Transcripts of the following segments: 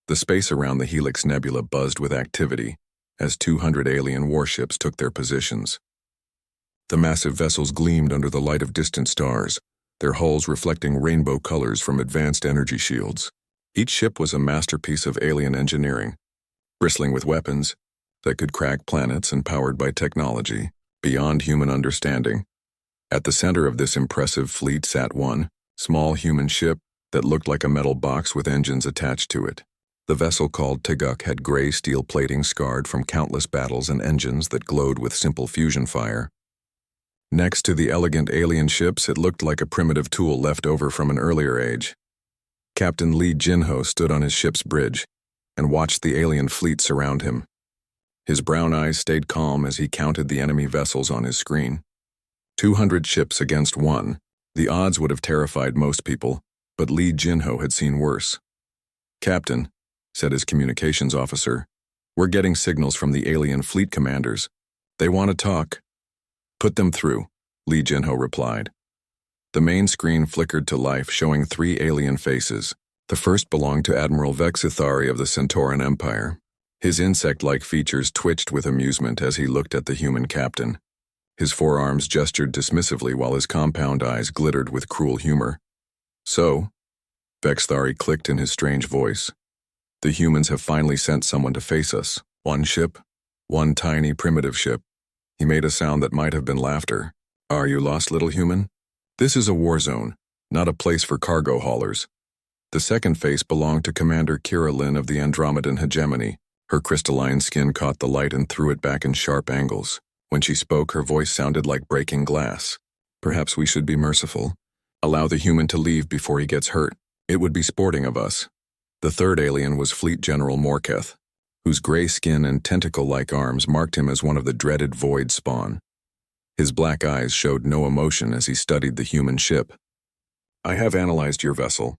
The space around the Helix Nebula buzzed with activity as 200 alien warships took their positions. The massive vessels gleamed under the light of distant stars, their hulls reflecting rainbow colors from advanced energy shields. Each ship was a masterpiece of alien engineering, bristling with weapons that could crack planets and powered by technology beyond human understanding. At the center of this impressive fleet sat one small human ship that looked like a metal box with engines attached to it. The vessel called Teguk had gray steel plating scarred from countless battles and engines that glowed with simple fusion fire. Next to the elegant alien ships, it looked like a primitive tool left over from an earlier age. Captain Lee Jinho stood on his ship's bridge and watched the alien fleet surround him. His brown eyes stayed calm as he counted the enemy vessels on his screen. 200 ships against one. The odds would have terrified most people, but Lee Jinho had seen worse. "Captain," said his communications officer, "we're getting signals from the alien fleet commanders. They want to talk." "Put them through," Lee Jinho replied. The main screen flickered to life, showing 3 alien faces. The first belonged to Admiral Vexithari of the Centauran Empire. His insect-like features twitched with amusement as he looked at the human captain. His forearms gestured dismissively while his compound eyes glittered with cruel humor. "So," Vexithari clicked in his strange voice, "the humans have finally sent someone to face us. One ship, one tiny primitive ship." He made a sound that might have been laughter. "Are you lost, little human? This is a war zone, not a place for cargo haulers." The second face belonged to Commander Kira Lin of the Andromedan hegemony. Her crystalline skin caught the light and threw it back in sharp angles. When she spoke, her voice sounded like breaking glass. "Perhaps we should be merciful. Allow the human to leave before he gets hurt. It would be sporting of us." The third alien was Fleet General Morketh, whose gray skin and tentacle-like arms marked him as one of the dreaded Void spawn. His black eyes showed no emotion as he studied the human ship. "I have analyzed your vessel.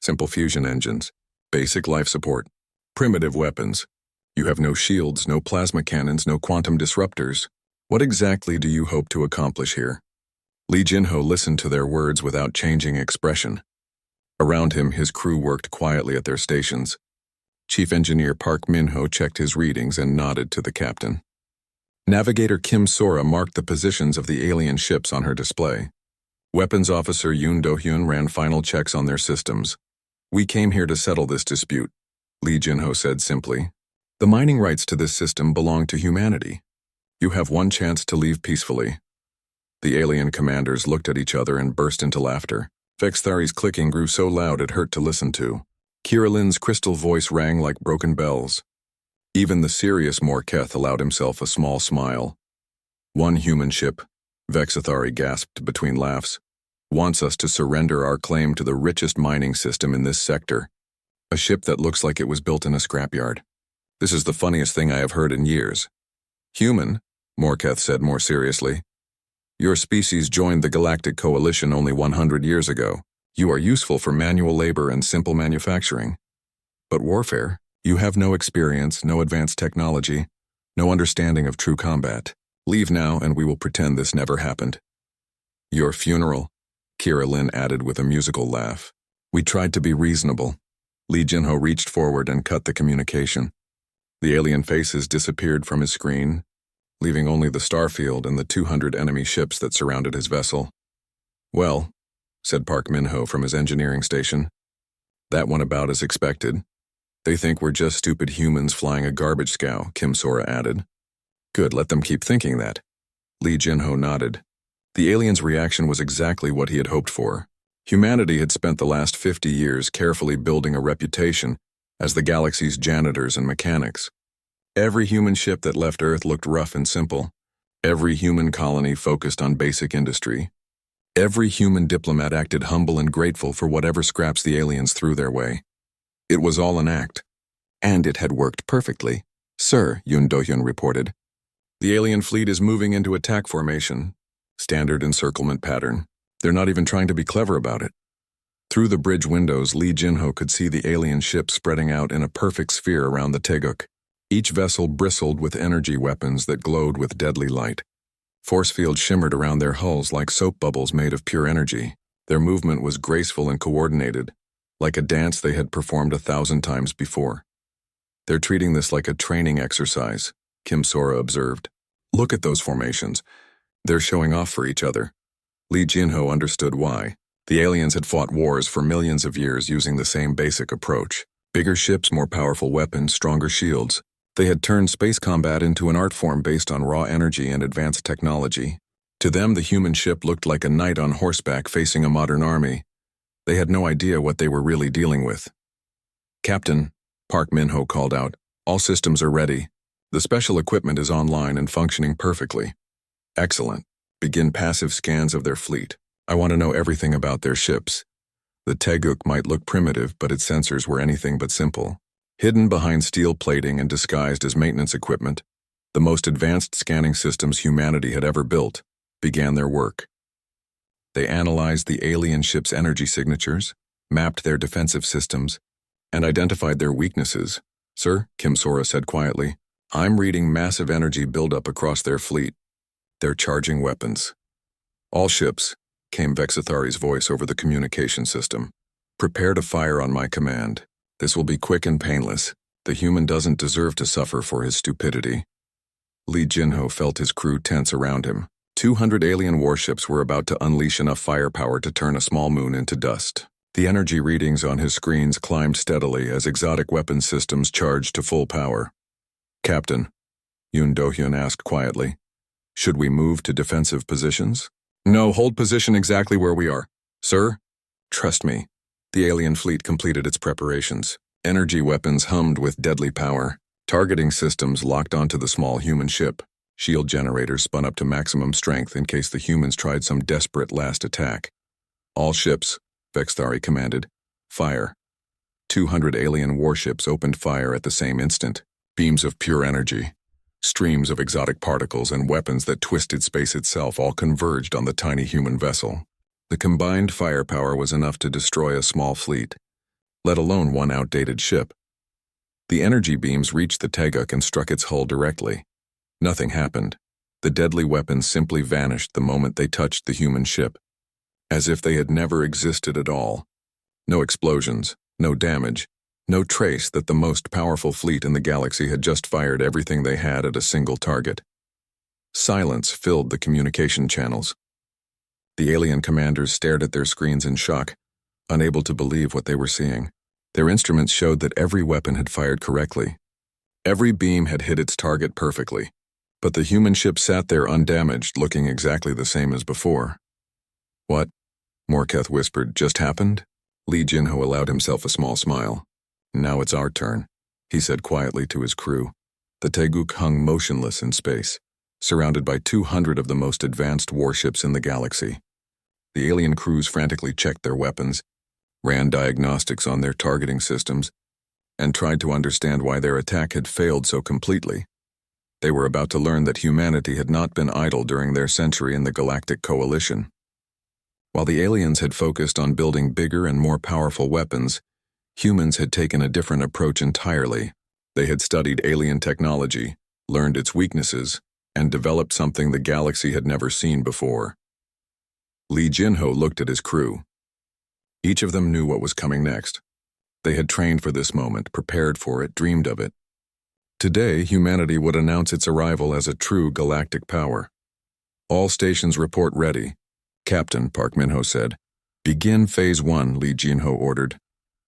Simple fusion engines, basic life support, primitive weapons. You have no shields, no plasma cannons, no quantum disruptors. What exactly do you hope to accomplish here?" Lee Jinho listened to their words without changing expression. Around him, his crew worked quietly at their stations. Chief Engineer Park Minho checked his readings and nodded to the captain. Navigator Kim Sora marked the positions of the alien ships on her display. Weapons Officer Yoon Do-hyun ran final checks on their systems. "We came here to settle this dispute," Lee Jinho said simply. "The mining rights to this system belong to humanity. You have one chance to leave peacefully." The alien commanders looked at each other and burst into laughter. Vexithari's clicking grew so loud it hurt to listen to. Kira Lin's crystal voice rang like broken bells. Even the serious Morketh allowed himself a small smile. "One human ship," Vexithari gasped between laughs, "wants us to surrender our claim to the richest mining system in this sector. A ship that looks like it was built in a scrapyard. This is the funniest thing I have heard in years." "Human," Morketh said more seriously. "Your species joined the Galactic Coalition only 100 years ago. You are useful for manual labor and simple manufacturing. But warfare, you have no experience, no advanced technology, no understanding of true combat. Leave now and we will pretend this never happened." "Your funeral," Kira Lin added with a musical laugh. "We tried to be reasonable." Lee Jinho reached forward and cut the communication. The alien faces disappeared from his screen, leaving only the starfield and the 200 enemy ships that surrounded his vessel. "Well," said Park Minho from his engineering station, "that went about as expected. They think we're just stupid humans flying a garbage scow," Kim Sora added. "Good, let them keep thinking that." Lee Jinho nodded. The alien's reaction was exactly what he had hoped for. Humanity had spent the last 50 years carefully building a reputation as the galaxy's janitors and mechanics. Every human ship that left Earth looked rough and simple. Every human colony focused on basic industry. Every human diplomat acted humble and grateful for whatever scraps the aliens threw their way. It was all an act. And it had worked perfectly. "Sir," Yoon Do-hyun reported, "the alien fleet is moving into attack formation. Standard encirclement pattern. They're not even trying to be clever about it." Through the bridge windows, Lee Jinho could see the alien ships spreading out in a perfect sphere around the Teguk. Each vessel bristled with energy weapons that glowed with deadly light. Force fields shimmered around their hulls like soap bubbles made of pure energy. Their movement was graceful and coordinated, like a dance they had performed 1,000 times before. They're treating this like a training exercise, Kim Sora observed. Look at those formations. They're showing off for each other. Li Jinho understood why. The aliens had fought wars for millions of years using the same basic approach. Bigger ships, more powerful weapons, stronger shields. They had turned space combat into an art form based on raw energy and advanced technology. To them, the human ship looked like a knight on horseback facing a modern army. They had no idea what they were really dealing with. "Captain," Park Min-ho called out, "all systems are ready. The special equipment is online and functioning perfectly." "Excellent. Begin passive scans of their fleet. I want to know everything about their ships." The Teguk might look primitive, but its sensors were anything but simple. Hidden behind steel plating and disguised as maintenance equipment, the most advanced scanning systems humanity had ever built began their work. They analyzed the alien ship's energy signatures, mapped their defensive systems, and identified their weaknesses. "Sir," Kim Sora said quietly, "I'm reading massive energy buildup across their fleet. They're charging weapons." "All ships," came Vexathari's voice over the communication system. "Prepare to fire on my command. This will be quick and painless. The human doesn't deserve to suffer for his stupidity." Li Jinho felt his crew tense around him. 200 alien warships were about to unleash enough firepower to turn a small moon into dust. The energy readings on his screens climbed steadily as exotic weapon systems charged to full power. "Captain," Yoon Do-hyun asked quietly, "should we move to defensive positions?" "No, hold position exactly where we are. Sir?" "Trust me." The alien fleet completed its preparations. Energy weapons hummed with deadly power. Targeting systems locked onto the small human ship. Shield generators spun up to maximum strength in case the humans tried some desperate last attack. "All ships," Vexthari commanded, "fire." 200 alien warships opened fire at the same instant. Beams of pure energy, streams of exotic particles, and weapons that twisted space itself all converged on the tiny human vessel. The combined firepower was enough to destroy a small fleet, let alone one outdated ship. The energy beams reached the Teguk and struck its hull directly. Nothing happened. The deadly weapons simply vanished the moment they touched the human ship, as if they had never existed at all. No explosions, no damage, no trace that the most powerful fleet in the galaxy had just fired everything they had at a single target. Silence filled the communication channels. The alien commanders stared at their screens in shock, unable to believe what they were seeing. Their instruments showed that every weapon had fired correctly. Every beam had hit its target perfectly. But the human ship sat there undamaged, looking exactly the same as before. "What?" Morketh whispered. "Just happened?" Li Jinho allowed himself a small smile. "Now it's our turn," he said quietly to his crew. The Teguk hung motionless in space, surrounded by 200 of the most advanced warships in the galaxy. The alien crews frantically checked their weapons, ran diagnostics on their targeting systems, and tried to understand why their attack had failed so completely. They were about to learn that humanity had not been idle during their century in the Galactic Coalition. While the aliens had focused on building bigger and more powerful weapons, humans had taken a different approach entirely. They had studied alien technology, learned its weaknesses, and developed something the galaxy had never seen before. Li Jinho looked at his crew. Each of them knew what was coming next. They had trained for this moment, prepared for it, dreamed of it. Today, humanity would announce its arrival as a true galactic power. "All stations report ready," Captain, Park Min-ho said. "Begin Phase 1, Li Jinho ordered.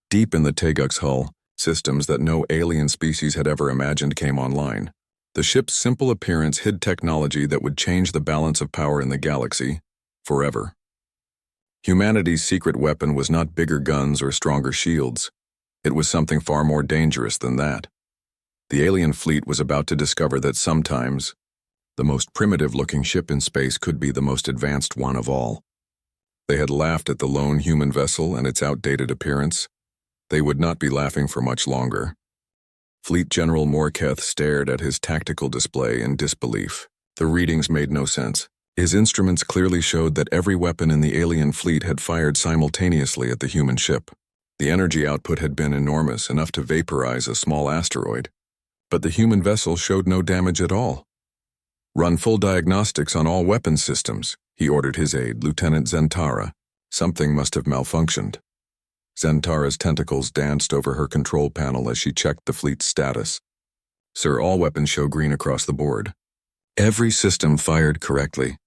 Deep in the Teguk's hull, systems that no alien species had ever imagined came online. The ship's simple appearance hid technology that would change the balance of power in the galaxy, forever. Humanity's secret weapon was not bigger guns or stronger shields. It was something far more dangerous than that. The alien fleet was about to discover that sometimes, the most primitive-looking ship in space could be the most advanced one of all. They had laughed at the lone human vessel and its outdated appearance. They would not be laughing for much longer. Fleet General Morketh stared at his tactical display in disbelief. The readings made no sense. His instruments clearly showed that every weapon in the alien fleet had fired simultaneously at the human ship. The energy output had been enormous, enough to vaporize a small asteroid. But the human vessel showed no damage at all. "Run full diagnostics on all weapons systems," he ordered his aide, Lieutenant Zentara. Something must have malfunctioned. Zentara's tentacles danced over her control panel as she checked the fleet's status. Sir, all weapons show green across the board. Every system fired correctly.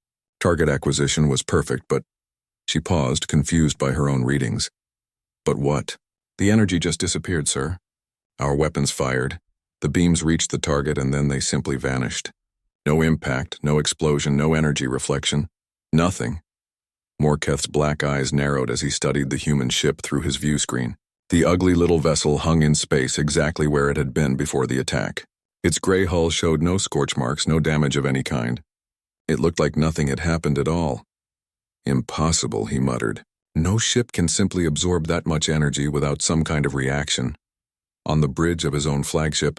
Target acquisition was perfect, but she paused, confused by her own readings. But what? The energy just disappeared, sir. Our weapons fired. The beams reached the target and then they simply vanished. No impact, no explosion, no energy reflection. Nothing. Morketh's black eyes narrowed as he studied the human ship through his view screen. The ugly little vessel hung in space exactly where it had been before the attack. Its gray hull showed no scorch marks, no damage of any kind. It looked like nothing had happened at all. Impossible, he muttered. No ship can simply absorb that much energy without some kind of reaction. On the bridge of his own flagship,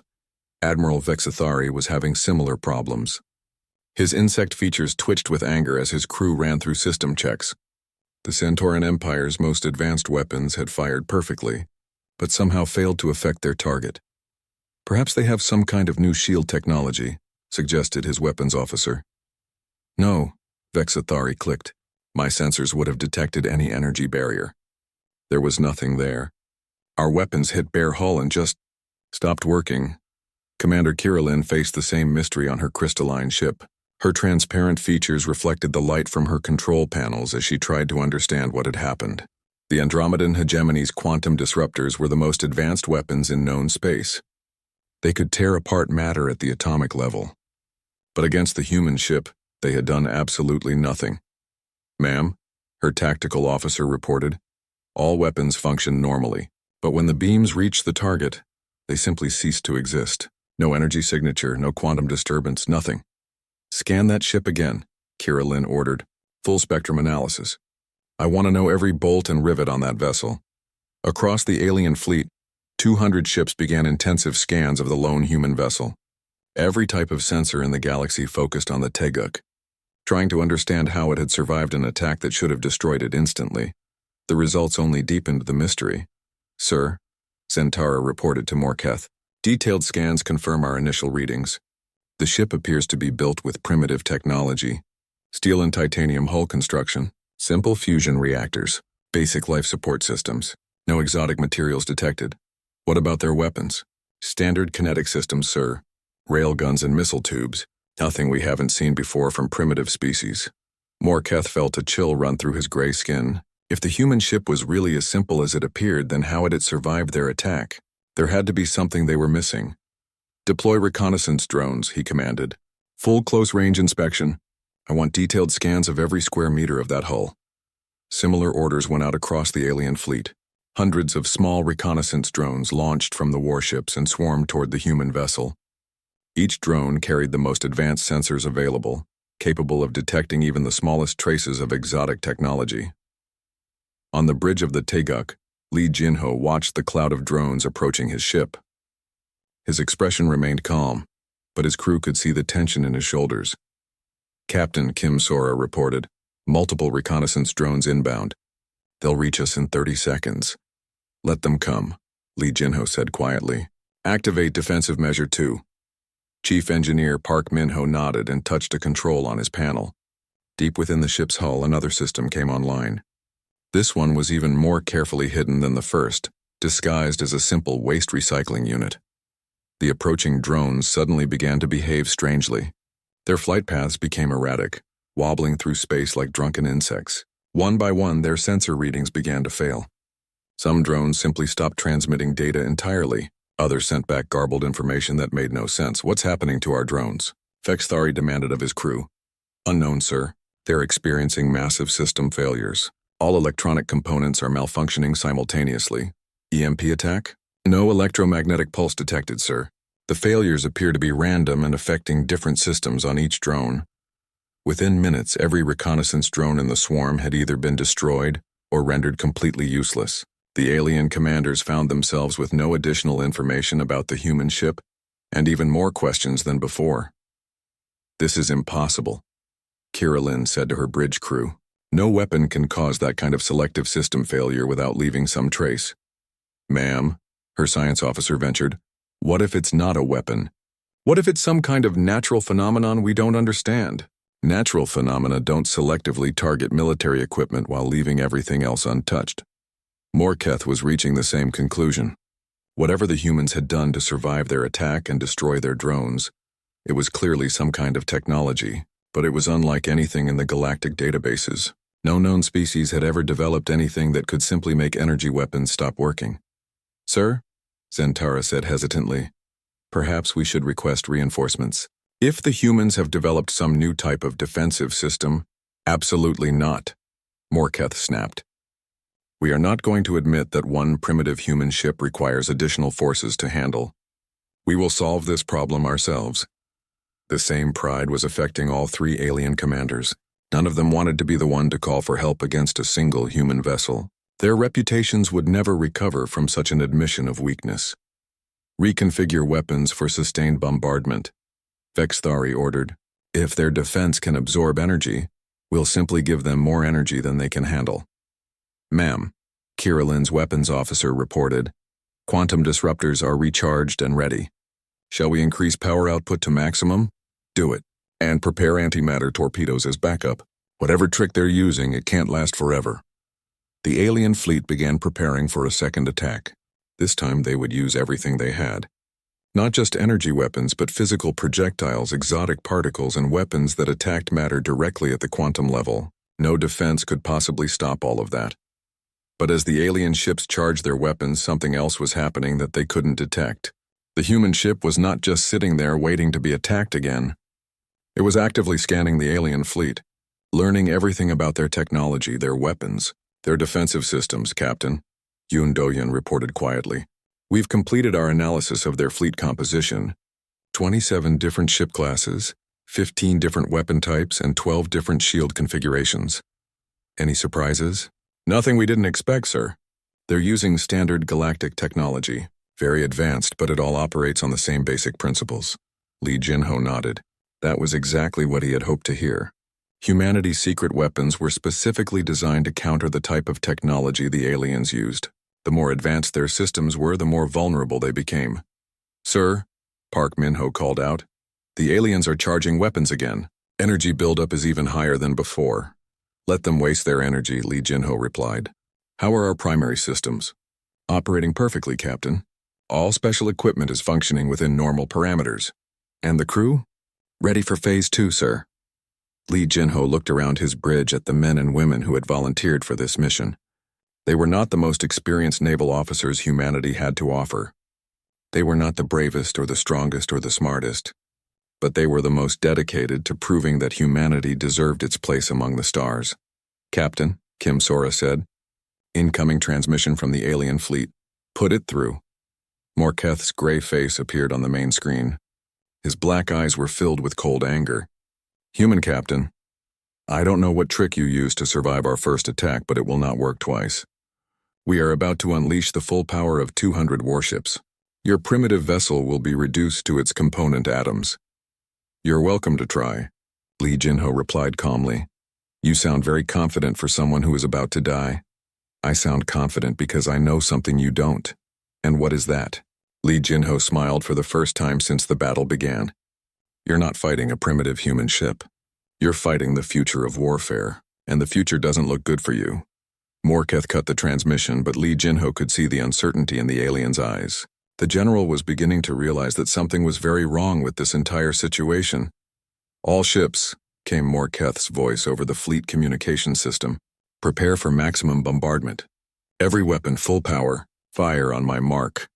Admiral Vexathari was having similar problems. His insect features twitched with anger as his crew ran through system checks. The Centauran Empire's most advanced weapons had fired perfectly, but somehow failed to affect their target. Perhaps they have some kind of new shield technology, suggested his weapons officer. No, Vexathari clicked. My sensors would have detected any energy barrier. There was nothing there. Our weapons hit bare hull and just stopped working. Commander Kirillin faced the same mystery on her crystalline ship. Her transparent features reflected the light from her control panels as she tried to understand what had happened. The Andromedan hegemony's quantum disruptors were the most advanced weapons in known space. They could tear apart matter at the atomic level. But against the human ship, they had done absolutely nothing. Ma'am, her tactical officer reported, all weapons functioned normally, but when the beams reached the target, they simply ceased to exist. No energy signature, no quantum disturbance, nothing. Scan that ship again, Kirillin ordered. Full spectrum analysis. I want to know every bolt and rivet on that vessel. Across the alien fleet, 200 ships began intensive scans of the lone human vessel. Every type of sensor in the galaxy focused on the Teguk, trying to understand how it had survived an attack that should have destroyed it instantly. The results only deepened the mystery. Sir, Zentara reported to Morketh. Detailed scans confirm our initial readings. The ship appears to be built with primitive technology. Steel and titanium hull construction, simple fusion reactors, basic life support systems. No exotic materials detected. What about their weapons? Standard kinetic systems, sir. Railguns and missile tubes. Nothing we haven't seen before from primitive species. Morketh felt a chill run through his gray skin. If the human ship was really as simple as it appeared, then how had it survived their attack? There had to be something they were missing. Deploy reconnaissance drones, he commanded. Full close-range inspection. I want detailed scans of every square meter of that hull. Similar orders went out across the alien fleet. Hundreds of small reconnaissance drones launched from the warships and swarmed toward the human vessel. Each drone carried the most advanced sensors available, capable of detecting even the smallest traces of exotic technology. On the bridge of the Teguk, Li Jinho watched the cloud of drones approaching his ship. His expression remained calm, but his crew could see the tension in his shoulders. Captain Kim Sora reported, multiple reconnaissance drones inbound. They'll reach us in 30 seconds. Let them come, Li Jinho said quietly. Activate Defensive Measure 2. Chief Engineer Park Minho nodded and touched a control on his panel. Deep within the ship's hull, another system came online. This one was even more carefully hidden than the first, disguised as a simple waste recycling unit. The approaching drones suddenly began to behave strangely. Their flight paths became erratic, wobbling through space like drunken insects. One by one, their sensor readings began to fail. Some drones simply stopped transmitting data entirely. Others sent back garbled information that made no sense. What's happening to our drones? Vexathari demanded of his crew. Unknown, sir. They're experiencing massive system failures. All electronic components are malfunctioning simultaneously. EMP attack? No electromagnetic pulse detected, sir. The failures appear to be random and affecting different systems on each drone. Within minutes, every reconnaissance drone in the swarm had either been destroyed or rendered completely useless. The alien commanders found themselves with no additional information about the human ship, and even more questions than before. This is impossible, Kirillin said to her bridge crew. No weapon can cause that kind of selective system failure without leaving some trace. Ma'am, her science officer ventured, what if it's not a weapon? What if it's some kind of natural phenomenon we don't understand? Natural phenomena don't selectively target military equipment while leaving everything else untouched. Morketh was reaching the same conclusion. Whatever the humans had done to survive their attack and destroy their drones, it was clearly some kind of technology, but it was unlike anything in the galactic databases. No known species had ever developed anything that could simply make energy weapons stop working. "Sir," Zentara said hesitantly, "perhaps we should request reinforcements. If the humans have developed some new type of defensive system, absolutely not," Morketh snapped. "We are not going to admit that one primitive human ship requires additional forces to handle. We will solve this problem ourselves." The same pride was affecting all three alien commanders. None of them wanted to be the one to call for help against a single human vessel. Their reputations would never recover from such an admission of weakness. "Reconfigure weapons for sustained bombardment," Vexthari ordered. "If their defense can absorb energy, we'll simply give them more energy than they can handle." "Ma'am," Kiralin's weapons officer reported, "quantum disruptors are recharged and ready. Shall we increase power output to maximum? Do it. And prepare antimatter torpedoes as backup. Whatever trick they're using, it can't last forever." The alien fleet began preparing for a second attack. This time they would use everything they had. Not just energy weapons, but physical projectiles, exotic particles, and weapons that attacked matter directly at the quantum level. No defense could possibly stop all of that. But as the alien ships charged their weapons, something else was happening that they couldn't detect. The human ship was not just sitting there waiting to be attacked again. It was actively scanning the alien fleet, learning everything about their technology, their weapons, their defensive systems, Captain, Yoon Do-yeon reported quietly. "We've completed our analysis of their fleet composition. 27 different ship classes, 15 different weapon types, and 12 different shield configurations. Any surprises?" "Nothing we didn't expect, sir. They're using standard galactic technology. Very advanced, but it all operates on the same basic principles." Lee Jinho nodded. That was exactly what he had hoped to hear. Humanity's secret weapons were specifically designed to counter the type of technology the aliens used. The more advanced their systems were, the more vulnerable they became. "Sir," Park Min-ho called out, "the aliens are charging weapons again. Energy buildup is even higher than before." "Let them waste their energy," Lee Jinho replied. "How are our primary systems?" "Operating perfectly, Captain. All special equipment is functioning within normal parameters." "And the crew?" "Ready for Phase 2, sir." Lee Jinho looked around his bridge at the men and women who had volunteered for this mission. They were not the most experienced naval officers humanity had to offer. They were not the bravest or the strongest or the smartest, but they were the most dedicated to proving that humanity deserved its place among the stars. "Captain," Kim Sora said, "incoming transmission from the alien fleet. Put it through." Morketh's gray face appeared on the main screen. His black eyes were filled with cold anger. "Human Captain, I don't know what trick you used to survive our first attack, but it will not work twice. We are about to unleash the full power of 200 warships. Your primitive vessel will be reduced to its component atoms." "You're welcome to try," Lee Jinho replied calmly. "You sound very confident for someone who is about to die." "I sound confident because I know something you don't." "And what is that?" Lee Jinho smiled for the first time since the battle began. "You're not fighting a primitive human ship. You're fighting the future of warfare, and the future doesn't look good for you." Morketh cut the transmission, but Lee Jinho could see the uncertainty in the alien's eyes. The general was beginning to realize that something was very wrong with this entire situation. "All ships," came Morketh's voice over the fleet communication system, "prepare for maximum bombardment. Every weapon full power, fire on my mark."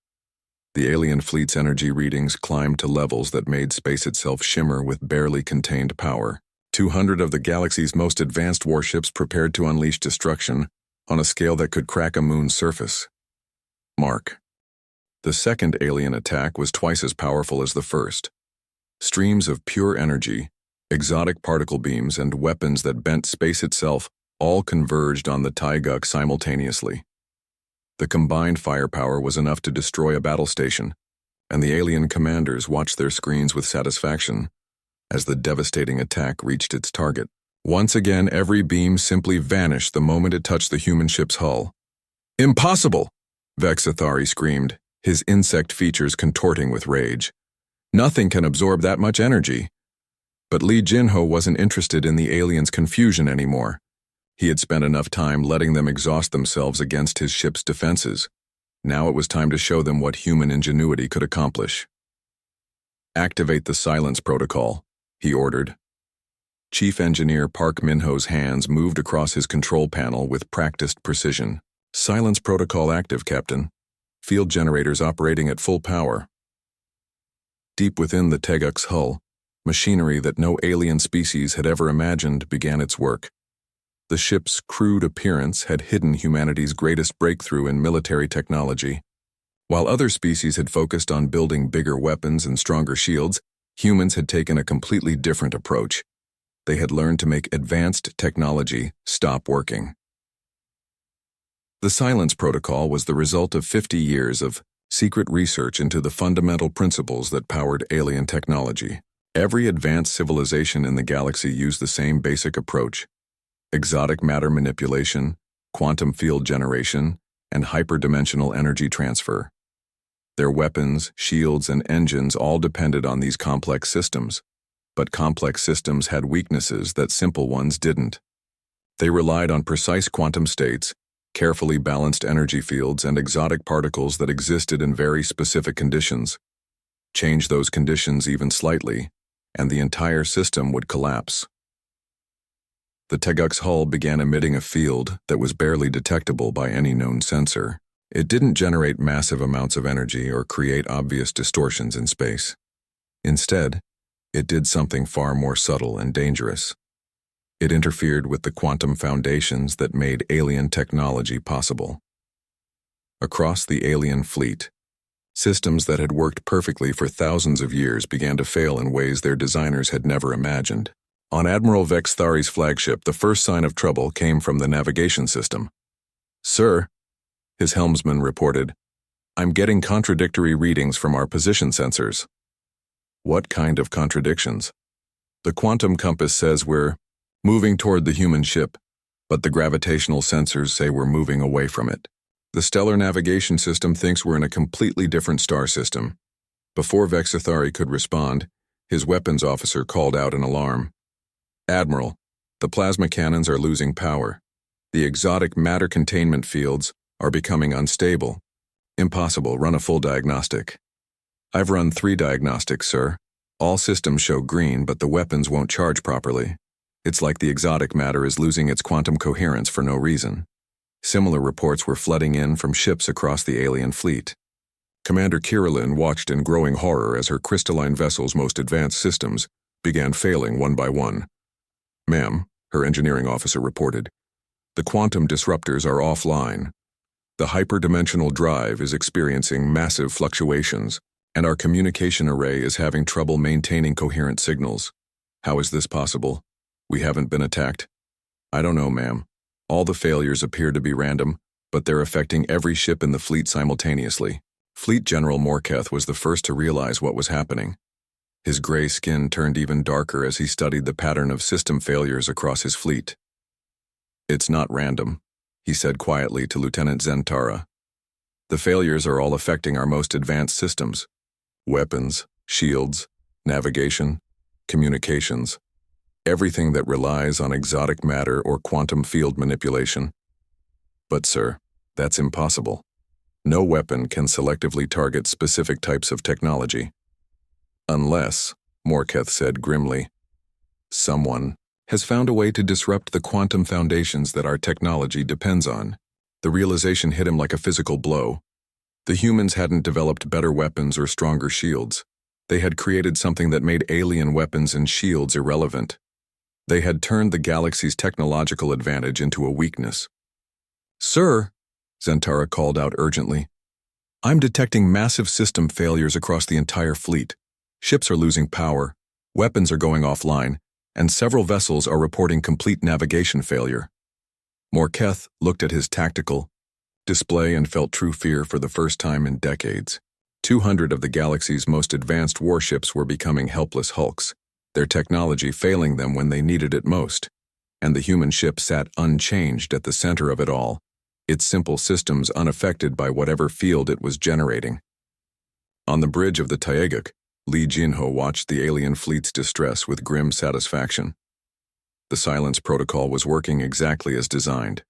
The alien fleet's energy readings climbed to levels that made space itself shimmer with barely contained power. 200 of the galaxy's most advanced warships prepared to unleash destruction on a scale that could crack a moon's surface. Mark. The second alien attack was twice as powerful as the first. Streams of pure energy, exotic particle beams, and weapons that bent space itself all converged on the Taiguk simultaneously. The combined firepower was enough to destroy a battle station, and the alien commanders watched their screens with satisfaction as the devastating attack reached its target. Once again, every beam simply vanished the moment it touched the human ship's hull. "Impossible!" Vexthari screamed, his insect features contorting with rage. "Nothing can absorb that much energy." But Lee Jinho wasn't interested in the alien's confusion anymore. He had spent enough time letting them exhaust themselves against his ship's defenses. Now it was time to show them what human ingenuity could accomplish. "Activate the silence protocol," he ordered. Chief Engineer Park Min-ho's hands moved across his control panel with practiced precision. "Silence protocol active, Captain. Field generators operating at full power." Deep within the Teguk's hull, machinery that no alien species had ever imagined began its work. The ship's crude appearance had hidden humanity's greatest breakthrough in military technology. While other species had focused on building bigger weapons and stronger shields, humans had taken a completely different approach. They had learned to make advanced technology stop working. The silence protocol was the result of 50 years of secret research into the fundamental principles that powered alien technology. Every advanced civilization in the galaxy used the same basic approach: exotic matter manipulation, quantum field generation, and hyperdimensional energy transfer. Their weapons, shields, and engines all depended on these complex systems, but complex systems had weaknesses that simple ones didn't. They relied on precise quantum states, carefully balanced energy fields, and exotic particles that existed in very specific conditions. Change those conditions even slightly, and the entire system would collapse. The Teguk's hull began emitting a field that was barely detectable by any known sensor. It didn't generate massive amounts of energy or create obvious distortions in space. Instead, it did something far more subtle and dangerous. It interfered with the quantum foundations that made alien technology possible. Across the alien fleet, systems that had worked perfectly for thousands of years began to fail in ways their designers had never imagined. On Admiral Vexthari's flagship, the first sign of trouble came from the navigation system. "Sir," his helmsman reported, "I'm getting contradictory readings from our position sensors." "What kind of contradictions?" "The quantum compass says we're moving toward the human ship, but the gravitational sensors say we're moving away from it. The stellar navigation system thinks we're in a completely different star system." Before Vexthari could respond, his weapons officer called out an alarm. "Admiral, the plasma cannons are losing power. The exotic matter containment fields are becoming unstable. Impossible, run a full diagnostic." "I've run 3 diagnostics, sir. All systems show green, but the weapons won't charge properly. It's like the exotic matter is losing its quantum coherence for no reason." Similar reports were flooding in from ships across the alien fleet. Commander Kirillin watched in growing horror as her crystalline vessel's most advanced systems began failing one by one. "Ma'am," her engineering officer reported, "the quantum disruptors are offline. The hyperdimensional drive is experiencing massive fluctuations, and our communication array is having trouble maintaining coherent signals. How is this possible? We haven't been attacked." "I don't know, ma'am. All the failures appear to be random, but they're affecting every ship in the fleet simultaneously." Fleet General Morketh was the first to realize what was happening. His gray skin turned even darker as he studied the pattern of system failures across his fleet. "It's not random," he said quietly to Lieutenant Zentara. "The failures are all affecting our most advanced systems: weapons, shields, navigation, communications. Everything that relies on exotic matter or quantum field manipulation." "But sir, that's impossible. No weapon can selectively target specific types of technology." "Unless," Morketh said grimly, "someone has found a way to disrupt the quantum foundations that our technology depends on." The realization hit him like a physical blow. The humans hadn't developed better weapons or stronger shields. They had created something that made alien weapons and shields irrelevant. They had turned the galaxy's technological advantage into a weakness. "Sir," Zentara called out urgently, "I'm detecting massive system failures across the entire fleet. Ships are losing power, weapons are going offline, and several vessels are reporting complete navigation failure." Morketh looked at his tactical display and felt true fear for the first time in decades. 200 of the galaxy's most advanced warships were becoming helpless hulks, their technology failing them when they needed it most. And the human ship sat unchanged at the center of it all, its simple systems unaffected by whatever field it was generating. On the bridge of the Teguk, Li Jinho watched the alien fleet's distress with grim satisfaction. The silence protocol was working exactly as designed.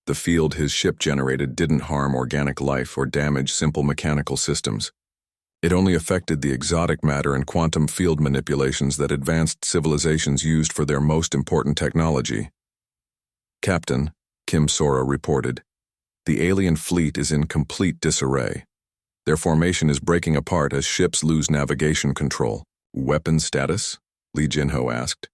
The field his ship generated didn't harm organic life or damage simple mechanical systems. It only affected the exotic matter and quantum field manipulations that advanced civilizations used for their most important technology. Captain, Kim Sora reported, the alien fleet is in complete disarray. Their formation is breaking apart as ships lose navigation control. Weapon status? Lee Jinho asked.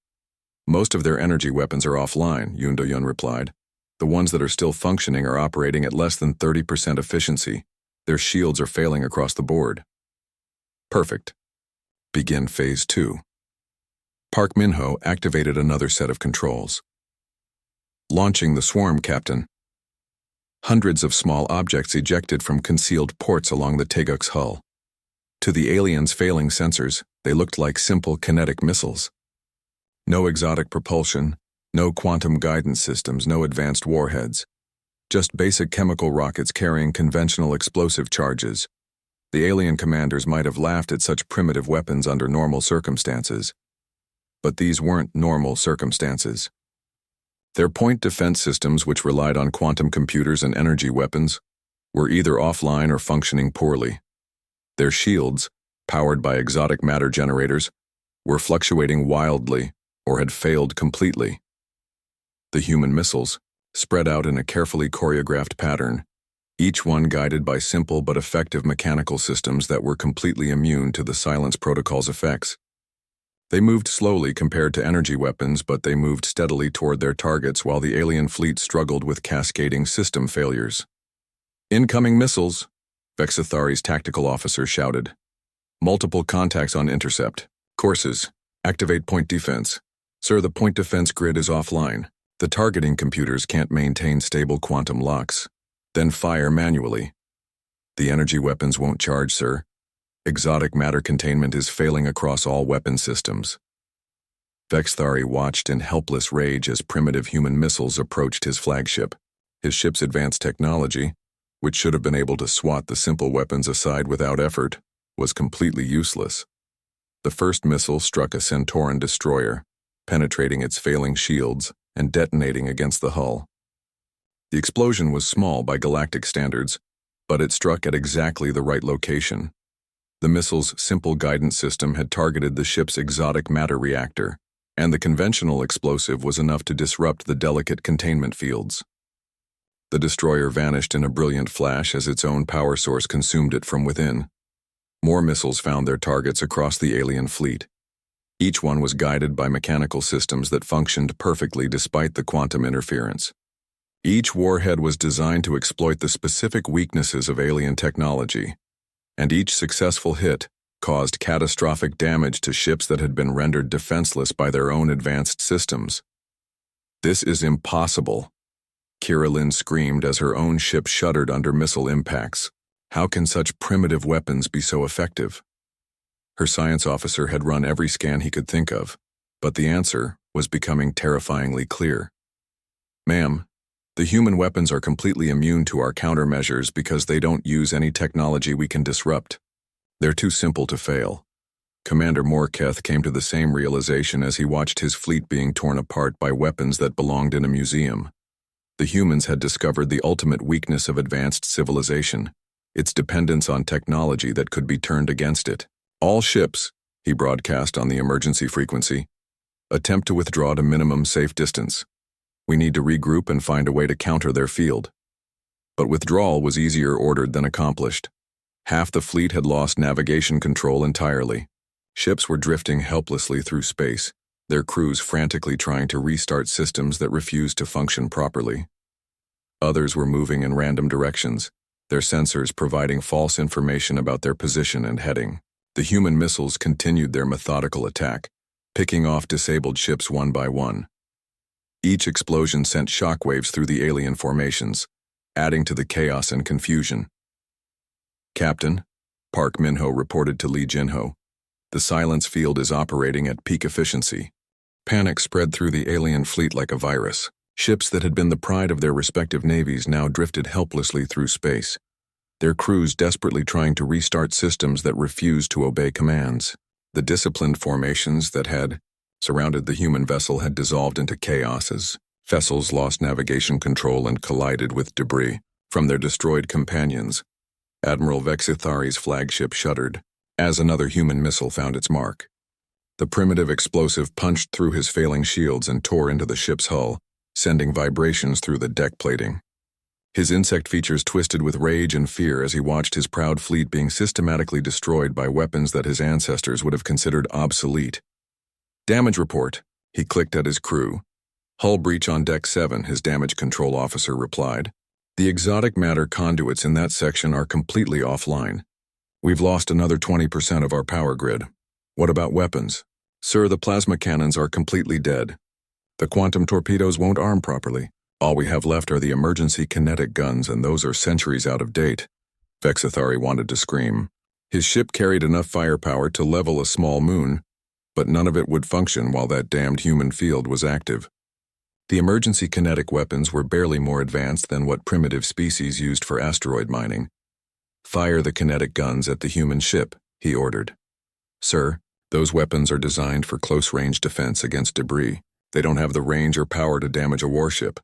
Most of their energy weapons are offline, Yoon Do-yeon replied. The ones that are still functioning are operating at less than 30% efficiency. Their shields are failing across the board. Perfect. Begin Phase 2. Park Min-ho activated another set of controls. Launching the swarm, Captain. Hundreds of small objects ejected from concealed ports along the Taeguk's hull. To the aliens' failing sensors, they looked like simple kinetic missiles. No exotic propulsion, no quantum guidance systems, no advanced warheads. Just basic chemical rockets carrying conventional explosive charges. The alien commanders might have laughed at such primitive weapons under normal circumstances. But these weren't normal circumstances. Their point defense systems, which relied on quantum computers and energy weapons, were either offline or functioning poorly. Their shields, powered by exotic matter generators, were fluctuating wildly or had failed completely. The human missiles, spread out in a carefully choreographed pattern, each one guided by simple but effective mechanical systems that were completely immune to the silence protocol's effects. They moved slowly compared to energy weapons, but they moved steadily toward their targets while the alien fleet struggled with cascading system failures. Incoming missiles, Vexathari's tactical officer shouted. Multiple contacts on intercept. Courses. Activate point defense. Sir, the point defense grid is offline. The targeting computers can't maintain stable quantum locks. Then fire manually. The energy weapons won't charge, sir. Exotic matter containment is failing across all weapon systems. Vexathari watched in helpless rage as primitive human missiles approached his flagship. His ship's advanced technology, which should have been able to swat the simple weapons aside without effort, was completely useless. The first missile struck a Centauran destroyer, penetrating its failing shields and detonating against the hull. The explosion was small by galactic standards, but it struck at exactly the right location. The missile's simple guidance system had targeted the ship's exotic matter reactor, and the conventional explosive was enough to disrupt the delicate containment fields. The destroyer vanished in a brilliant flash as its own power source consumed it from within. More missiles found their targets across the alien fleet. Each one was guided by mechanical systems that functioned perfectly despite the quantum interference. Each warhead was designed to exploit the specific weaknesses of alien technology, and each successful hit caused catastrophic damage to ships that had been rendered defenseless by their own advanced systems. This is impossible, Kira Lin screamed as her own ship shuddered under missile impacts. How can such primitive weapons be so effective? Her science officer had run every scan he could think of, but the answer was becoming terrifyingly clear. Ma'am, the human weapons are completely immune to our countermeasures because they don't use any technology we can disrupt. They're too simple to fail. Commander Morketh came to the same realization as he watched his fleet being torn apart by weapons that belonged in a museum. The humans had discovered the ultimate weakness of advanced civilization, its dependence on technology that could be turned against it. All ships, he broadcast on the emergency frequency, attempt to withdraw to minimum safe distance. We need to regroup and find a way to counter their field. But withdrawal was easier ordered than accomplished. Half the fleet had lost navigation control entirely. Ships were drifting helplessly through space, their crews frantically trying to restart systems that refused to function properly. Others were moving in random directions, their sensors providing false information about their position and heading. The human missiles continued their methodical attack, picking off disabled ships one by one. Each explosion sent shockwaves through the alien formations, adding to the chaos and confusion. Captain, Park Min-ho reported to Lee Jinho, the silence field is operating at peak efficiency. Panic spread through the alien fleet like a virus. Ships that had been the pride of their respective navies now drifted helplessly through space, their crews desperately trying to restart systems that refused to obey commands. The disciplined formations that had surrounded the human vessel had dissolved into chaos as vessels lost navigation control and collided with debris from their destroyed companions. Admiral Vexithari's flagship shuddered as another human missile found its mark. The primitive explosive punched through his failing shields and tore into the ship's hull, sending vibrations through the deck plating. His insect features twisted with rage and fear as he watched his proud fleet being systematically destroyed by weapons that his ancestors would have considered obsolete. Damage report. He clicked at his crew. Hull breach on Deck 7, his damage control officer replied. The exotic matter conduits in that section are completely offline. We've lost another 20% of our power grid. What about weapons? Sir, the plasma cannons are completely dead. The quantum torpedoes won't arm properly. All we have left are the emergency kinetic guns, and those are centuries out of date. Vexithari wanted to scream. His ship carried enough firepower to level a small moon, but none of it would function while that damned human field was active. The emergency kinetic weapons were barely more advanced than what primitive species used for asteroid mining. Fire the kinetic guns at the human ship, he ordered. Sir, those weapons are designed for close-range defense against debris. They don't have the range or power to damage a warship.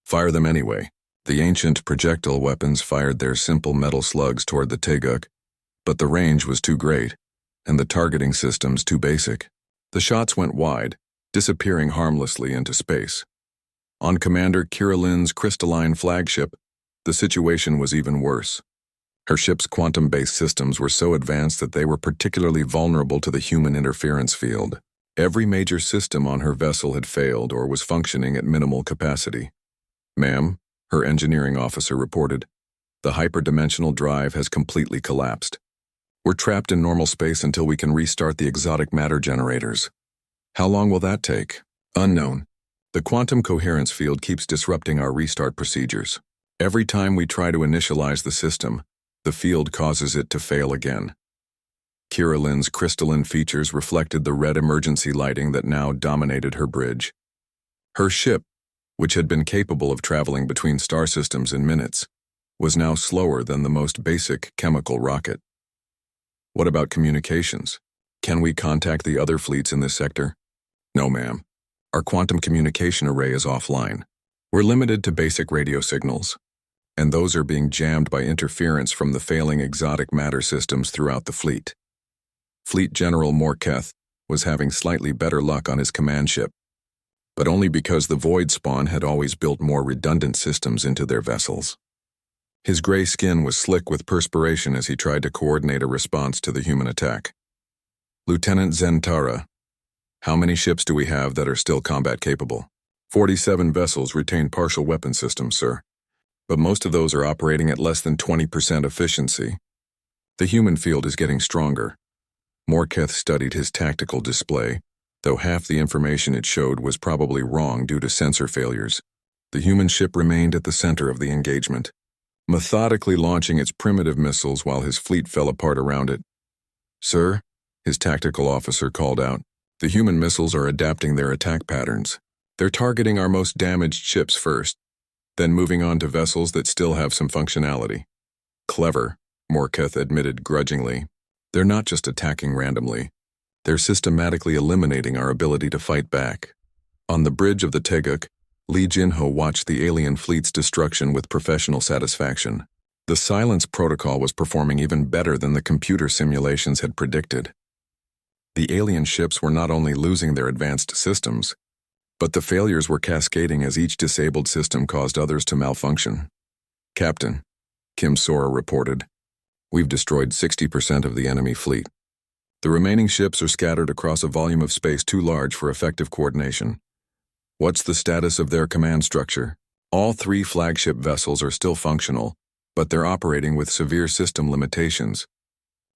Fire them anyway. The ancient projectile weapons fired their simple metal slugs toward the Teguk, but the range was too great, and the targeting systems too basic. The shots went wide, disappearing harmlessly into space. On Commander Kirilin's crystalline flagship, the situation was even worse. Her ship's quantum-based systems were so advanced that they were particularly vulnerable to the human interference field. Every major system on her vessel had failed or was functioning at minimal capacity. Ma'am, her engineering officer reported, the hyperdimensional drive has completely collapsed. We're trapped in normal space until we can restart the exotic matter generators. How long will that take? Unknown. The quantum coherence field keeps disrupting our restart procedures. Every time we try to initialize the system, the field causes it to fail again. Kirilin's crystalline features reflected the red emergency lighting that now dominated her bridge. Her ship, which had been capable of traveling between star systems in minutes, was now slower than the most basic chemical rocket. What about communications? Can we contact the other fleets in this sector? No, ma'am. Our quantum communication array is offline. We're limited to basic radio signals, and those are being jammed by interference from the failing exotic matter systems throughout the fleet. Fleet General Morketh was having slightly better luck on his command ship, but only because the Void Spawn had always built more redundant systems into their vessels. His gray skin was slick with perspiration as he tried to coordinate a response to the human attack. Lieutenant Zentara, how many ships do we have that are still combat capable? 47 vessels retain partial weapon systems, sir, but most of those are operating at less than 20% efficiency. The human field is getting stronger. Morketh studied his tactical display, though half the information it showed was probably wrong due to sensor failures. The human ship remained at the center of the engagement, methodically launching its primitive missiles while his fleet fell apart around it. Sir, his tactical officer called out, the human missiles are adapting their attack patterns. They're targeting our most damaged ships first, then moving on to vessels that still have some functionality. Clever, Morketh admitted grudgingly. They're not just attacking randomly. They're systematically eliminating our ability to fight back. On the bridge of the Teguk, Li Jinho watched the alien fleet's destruction with professional satisfaction. The silence protocol was performing even better than the computer simulations had predicted. The alien ships were not only losing their advanced systems, but the failures were cascading as each disabled system caused others to malfunction. Captain, Kim Sora reported, we've destroyed 60% of the enemy fleet. The remaining ships are scattered across a volume of space too large for effective coordination. What's the status of their command structure? All 3 flagship vessels are still functional, but they're operating with severe system limitations.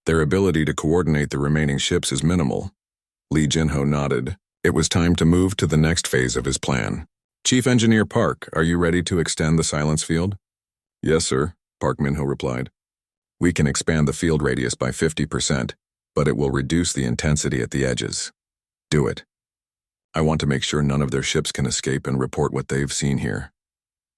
Their ability to coordinate the remaining ships is minimal. Li Jinho nodded. It was time to move to the next phase of his plan. Chief Engineer Park, are you ready to extend the silence field? Yes, sir, Park Minho replied. We can expand the field radius by 50%, but it will reduce the intensity at the edges. Do it. I want to make sure none of their ships can escape and report what they've seen here.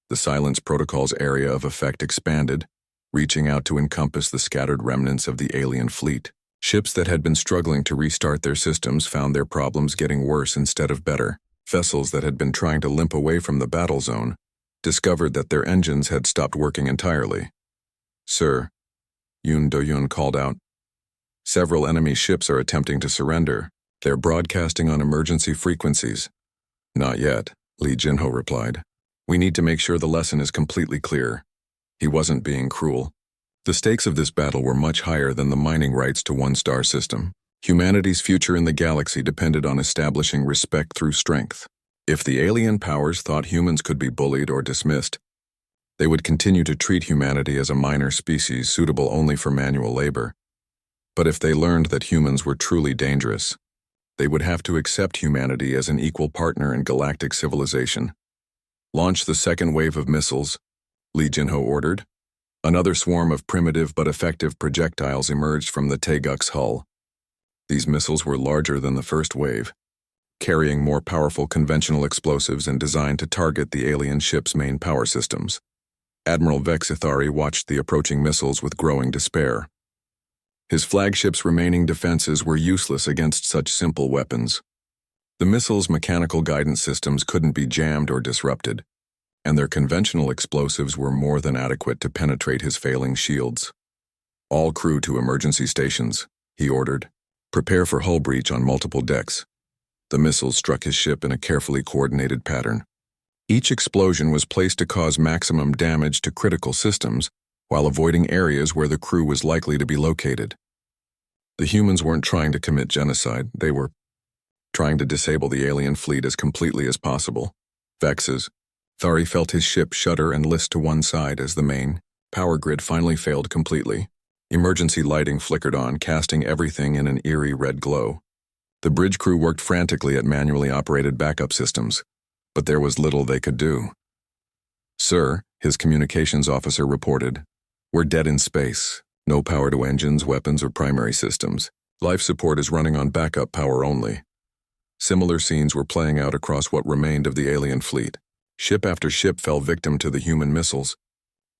The silence protocol's area of effect expanded, reaching out to encompass the scattered remnants of the alien fleet. Ships that had been struggling to restart their systems found their problems getting worse instead of better. Vessels that had been trying to limp away from the battle zone discovered that their engines had stopped working entirely. "Sir," Yoon Do-yoon called out. "Several enemy ships are attempting to surrender. They're broadcasting on emergency frequencies." "Not yet," Lee Jin-ho replied. "We need to make sure the lesson is completely clear." He wasn't being cruel. The stakes of this battle were much higher than the mining rights to one star system. Humanity's future in the galaxy depended on establishing respect through strength. If the alien powers thought humans could be bullied or dismissed, they would continue to treat humanity as a minor species suitable only for manual labor. But if they learned that humans were truly dangerous, they would have to accept humanity as an equal partner in galactic civilization. "Launch the second wave of missiles," Lee Jin-ho ordered. Another swarm of primitive but effective projectiles emerged from the Taeguk's hull. These missiles were larger than the first wave, carrying more powerful conventional explosives and designed to target the alien ship's main power systems. Admiral Vexithari watched the approaching missiles with growing despair. His flagship's remaining defenses were useless against such simple weapons. The missiles' mechanical guidance systems couldn't be jammed or disrupted, and their conventional explosives were more than adequate to penetrate his failing shields. "All crew to emergency stations," he ordered. "Prepare for hull breach on multiple decks." The missiles struck his ship in a carefully coordinated pattern. Each explosion was placed to cause maximum damage to critical systems, while avoiding areas where the crew was likely to be located. The humans weren't trying to commit genocide, they were trying to disable the alien fleet as completely as possible. Vexes. Thari felt his ship shudder and list to one side as the main power grid finally failed completely. Emergency lighting flickered on, casting everything in an eerie red glow. The bridge crew worked frantically at manually operated backup systems, but there was little they could do. "Sir," his communications officer reported, "we're dead in space. No power to engines, weapons, or primary systems. Life support is running on backup power only." Similar scenes were playing out across what remained of the alien fleet. Ship after ship fell victim to the human missiles,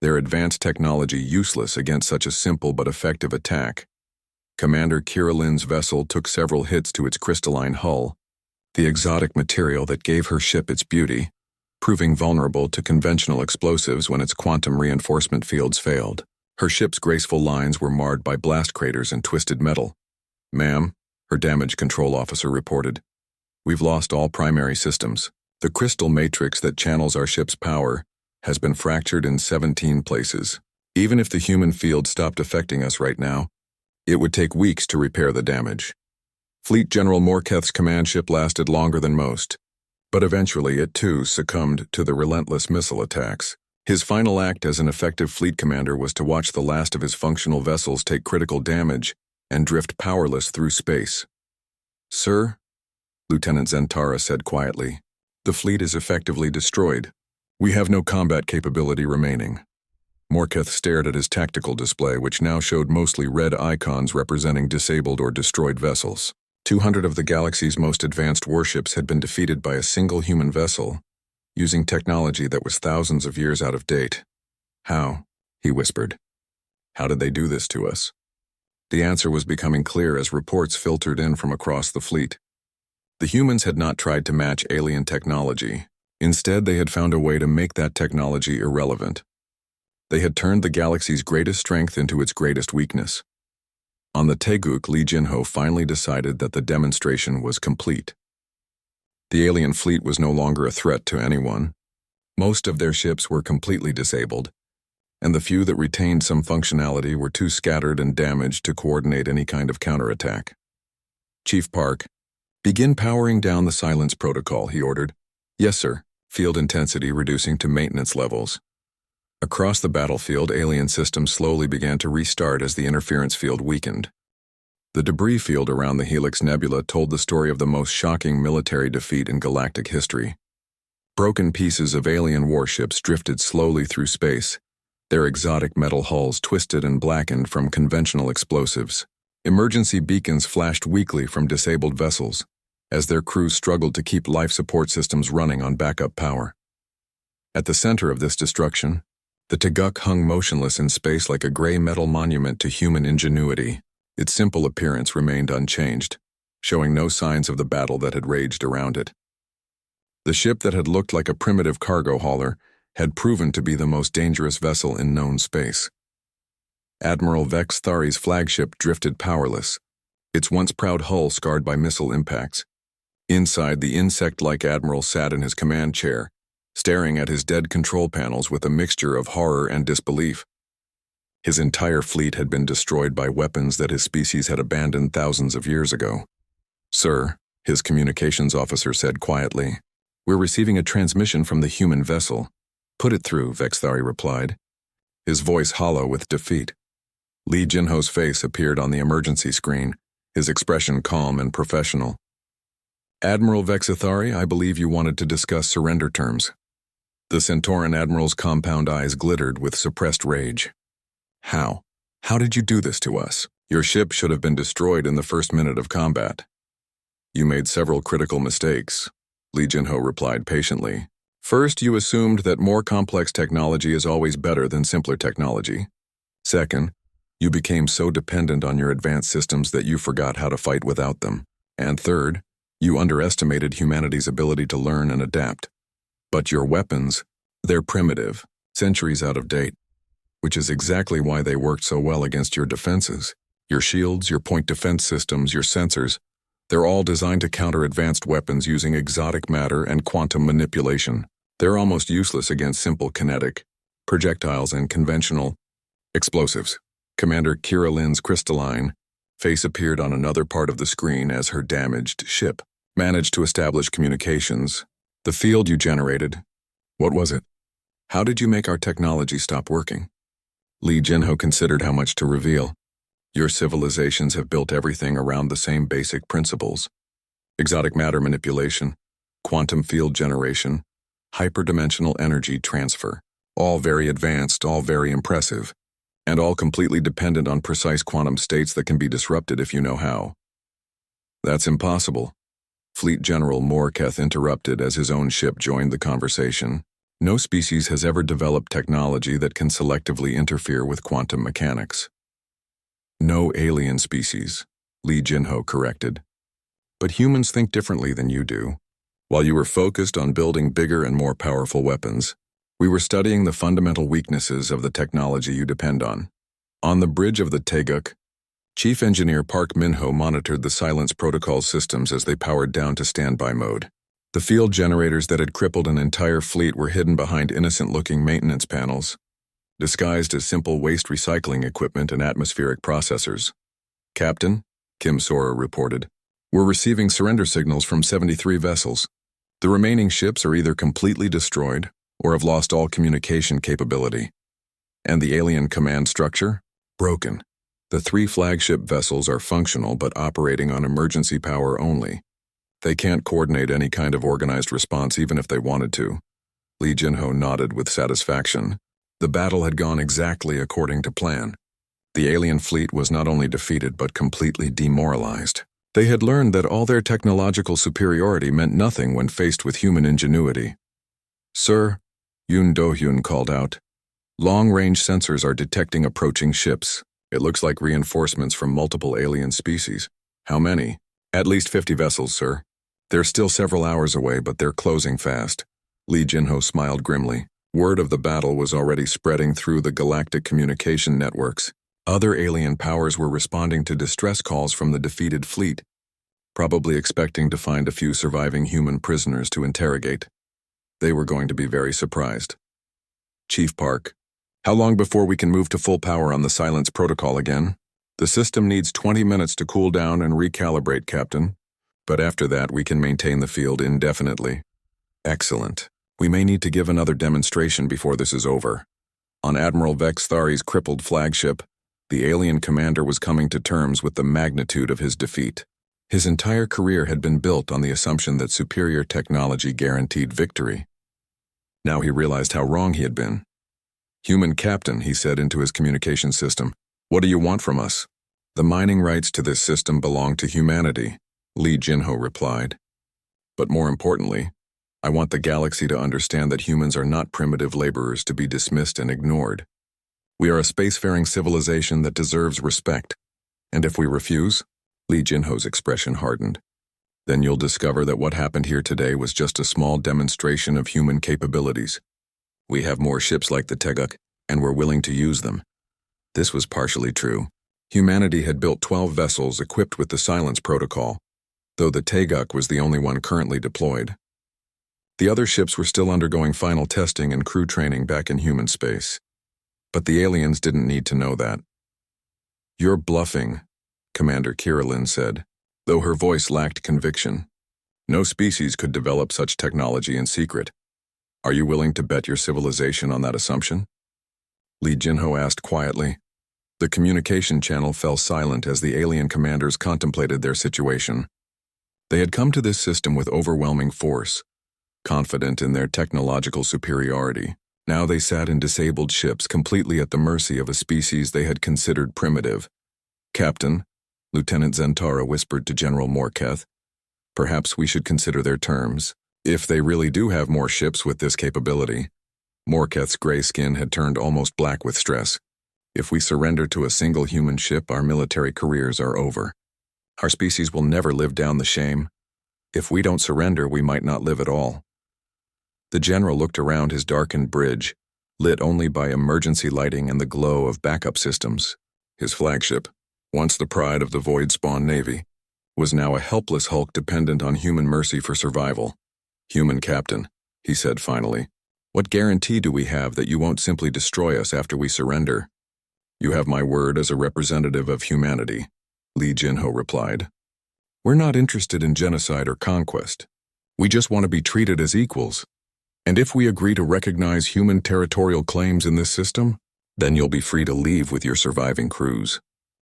their advanced technology useless against such a simple but effective attack. Commander Kira Lin's vessel took several hits to its crystalline hull, the exotic material that gave her ship its beauty, proving vulnerable to conventional explosives when its quantum reinforcement fields failed. Her ship's graceful lines were marred by blast craters and twisted metal. "Ma'am," her damage control officer reported, "we've lost all primary systems. The crystal matrix that channels our ship's power has been fractured in 17 places. Even if the human field stopped affecting us right now, it would take weeks to repair the damage." Fleet General Morketh's command ship lasted longer than most, but eventually it too succumbed to the relentless missile attacks. His final act as an effective fleet commander was to watch the last of his functional vessels take critical damage and drift powerless through space. "Sir," Lieutenant Zentara said quietly, "the fleet is effectively destroyed. We have no combat capability remaining." Morketh stared at his tactical display, which now showed mostly red icons representing disabled or destroyed vessels. 200 of the galaxy's most advanced warships had been defeated by a single human vessel, using technology that was thousands of years out of date. "How?" he whispered. "How did they do this to us?" The answer was becoming clear as reports filtered in from across the fleet. The humans had not tried to match alien technology. Instead, they had found a way to make that technology irrelevant. They had turned the galaxy's greatest strength into its greatest weakness. On the Taeguk, Lee Jin-ho finally decided that the demonstration was complete. The alien fleet was no longer a threat to anyone. Most of their ships were completely disabled, and the few that retained some functionality were too scattered and damaged to coordinate any kind of counterattack. "Chief Park, begin powering down the silence protocol," he ordered. "Yes, sir," field intensity reducing to maintenance levels. Across the battlefield, alien systems slowly began to restart as the interference field weakened. The debris field around the Helix Nebula told the story of the most shocking military defeat in galactic history. Broken pieces of alien warships drifted slowly through space, their exotic metal hulls twisted and blackened from conventional explosives. Emergency beacons flashed weakly from disabled vessels, as their crews struggled to keep life support systems running on backup power. At the center of this destruction, the Taeguk hung motionless in space like a gray metal monument to human ingenuity. Its simple appearance remained unchanged, showing no signs of the battle that had raged around it. The ship that had looked like a primitive cargo hauler had proven to be the most dangerous vessel in known space. Admiral Vex Thari's flagship drifted powerless, its once proud hull scarred by missile impacts. Inside, the insect-like admiral sat in his command chair, staring at his dead control panels with a mixture of horror and disbelief. His entire fleet had been destroyed by weapons that his species had abandoned thousands of years ago. "Sir," his communications officer said quietly, "we're receiving a transmission from the human vessel." "Put it through," Vex Thari replied, his voice hollow with defeat. Lee Jinho's face appeared on the emergency screen, his expression calm and professional. "Admiral Vex Thari, I believe you wanted to discuss surrender terms." The Centauran admiral's compound eyes glittered with suppressed rage. How? How did you do this to us? Your ship should have been destroyed in the first minute of combat." "You made several critical mistakes," Lee Jinho replied patiently. "First, you assumed that more complex technology is always better than simpler technology. Second, you became so dependent on your advanced systems that you forgot how to fight without them. And third, you underestimated humanity's ability to learn and adapt. But your weapons, they're primitive, centuries out of date, which is exactly why they worked so well against your defenses. Your shields, your point defense systems, your sensors, they're all designed to counter advanced weapons using exotic matter and quantum manipulation. They're almost useless against simple kinetic projectiles and conventional explosives." Commander Kira Lynn's crystalline face appeared on another part of the screen as her damaged ship managed to establish communications. "The field you generated, what was it? How did you make our technology stop working?" Lee Jinho considered how much to reveal. "Your civilizations have built everything around the same basic principles. Exotic matter manipulation, quantum field generation, hyperdimensional energy transfer. All very advanced, all very impressive, and all completely dependent on precise quantum states that can be disrupted if you know how." "That's impossible," Fleet General Morketh interrupted as his own ship joined the conversation. "No species has ever developed technology that can selectively interfere with quantum mechanics." "No alien species," Lee Jinho corrected. "But humans think differently than you do. While you were focused on building bigger and more powerful weapons, we were studying the fundamental weaknesses of the technology you depend on." On the bridge of the Taeguk, Chief Engineer Park Minho monitored the silence protocol systems as they powered down to standby mode. The field generators that had crippled an entire fleet were hidden behind innocent-looking maintenance panels, disguised as simple waste recycling equipment and atmospheric processors. "Captain," Kim Sora reported, "we're receiving surrender signals from 73 vessels. The remaining ships are either completely destroyed or have lost all communication capability. And the alien command structure? Broken. The 3 flagship vessels are functional but operating on emergency power only. They can't coordinate any kind of organized response even if they wanted to." Lee Jinho nodded with satisfaction. The battle had gone exactly according to plan. The alien fleet was not only defeated but completely demoralized. They had learned that all their technological superiority meant nothing when faced with human ingenuity. "Sir," Yoon Do-hyun called out, "long-range sensors are detecting approaching ships. It looks like reinforcements from multiple alien species." "How many?" "At least 50 vessels, sir. They're still several hours away, but they're closing fast." Lee Jinho smiled grimly. Word of the battle was already spreading through the galactic communication networks. Other alien powers were responding to distress calls from the defeated fleet, probably expecting to find a few surviving human prisoners to interrogate. They were going to be very surprised. "Chief Park, how long before we can move to full power on the silence protocol again?" "The system needs 20 minutes to cool down and recalibrate, Captain. But after that, we can maintain the field indefinitely." "Excellent. We may need to give another demonstration before this is over." On Admiral Vex Thari's crippled flagship, the alien commander was coming to terms with the magnitude of his defeat. His entire career had been built on the assumption that superior technology guaranteed victory. Now he realized how wrong he had been. "Human Captain," he said into his communication system, "what do you want from us?" "The mining rights to this system belong to humanity," Lee Jinho replied. "But more importantly, I want the galaxy to understand that humans are not primitive laborers to be dismissed and ignored. We are a spacefaring civilization that deserves respect, And if we refuse? Lee Jinho's expression hardened. Then you'll discover that what happened here today was just a small demonstration of human capabilities. We have more ships like the Teguk, and we're willing to use them. This was partially true. Humanity had built 12 vessels equipped with the Silence Protocol, though the Teguk was the only one currently deployed. The other ships were still undergoing final testing and crew training back in human space. But the aliens didn't need to know that. "You're bluffing," Commander Kirillin said, though her voice lacked conviction. "No species could develop such technology in secret. Are you willing to bet your civilization on that assumption?" Lee Jinho asked quietly. The communication channel fell silent as the alien commanders contemplated their situation. They had come to this system with overwhelming force, confident in their technological superiority. Now they sat in disabled ships completely at the mercy of a species they had considered primitive. "Captain," Lieutenant Zentara whispered to General Morketh, "perhaps we should consider their terms. If they really do have more ships with this capability." Morketh's gray skin had turned almost black with stress. "If we surrender to a single human ship, our military careers are over. Our species will never live down the shame. If we don't surrender, we might not live at all." The general looked around his darkened bridge, lit only by emergency lighting and the glow of backup systems. His flagship, once the pride of the Void-Spawn Navy, was now a helpless hulk dependent on human mercy for survival. "Human captain," he said finally, "what guarantee do we have that you won't simply destroy us after we surrender?" "You have my word as a representative of humanity," Lee Jinho replied. "We're not interested in genocide or conquest. We just want to be treated as equals. And if we agree to recognize human territorial claims in this system, then you'll be free to leave with your surviving crews.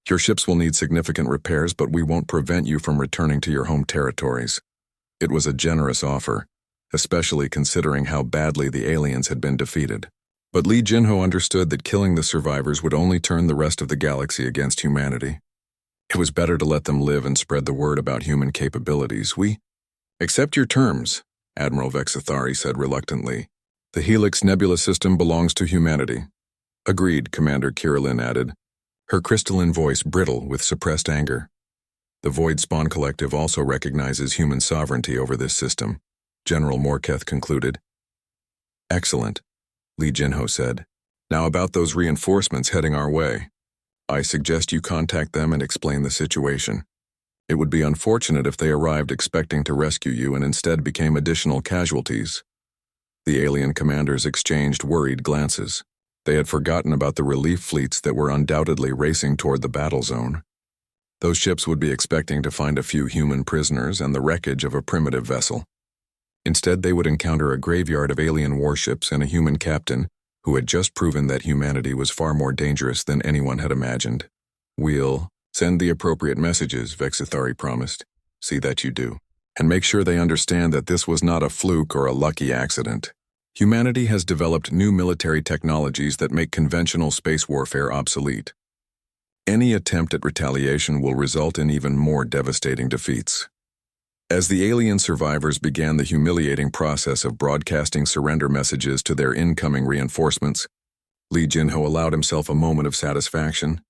Your ships will need significant repairs, but we won't prevent you from returning to your home territories." It was a generous offer, especially considering how badly the aliens had been defeated. But Lee Jinho understood that killing the survivors would only turn the rest of the galaxy against humanity. It was better to let them live and spread the word about human capabilities. "We accept your terms," Admiral Vexathari said reluctantly. "The Helix Nebula system belongs to humanity." "Agreed," Commander Kirillin added, her crystalline voice brittle with suppressed anger. "The Void-Spawn Collective also recognizes human sovereignty over this system," General Morketh concluded. "Excellent," Lee Jinho said. "Now about those reinforcements heading our way. I suggest you contact them and explain the situation. It would be unfortunate if they arrived expecting to rescue you and instead became additional casualties." The alien commanders exchanged worried glances. They had forgotten about the relief fleets that were undoubtedly racing toward the battle zone. Those ships would be expecting to find a few human prisoners and the wreckage of a primitive vessel. Instead, they would encounter a graveyard of alien warships and a human captain who had just proven that humanity was far more dangerous than anyone had imagined. "We'll send the appropriate messages," Vexathari promised. "See that you do. And make sure they understand that this was not a fluke or a lucky accident. Humanity has developed new military technologies that make conventional space warfare obsolete. Any attempt at retaliation will result in even more devastating defeats." As the alien survivors began the humiliating process of broadcasting surrender messages to their incoming reinforcements, Lee Jinho allowed himself a moment of satisfaction.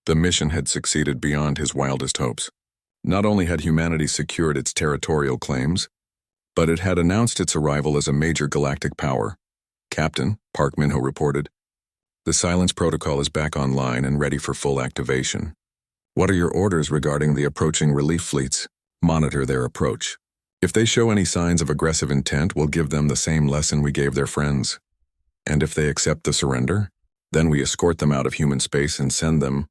The mission had succeeded beyond his wildest hopes. Not only had humanity secured its territorial claims, but it had announced its arrival as a major galactic power. "Captain," Park Minho reported, "the Silence Protocol is back online and ready for full activation. What are your orders regarding the approaching relief fleets?" "Monitor their approach. If they show any signs of aggressive intent, we'll give them the same lesson we gave their friends. And if they accept the surrender, then we escort them out of human space and send them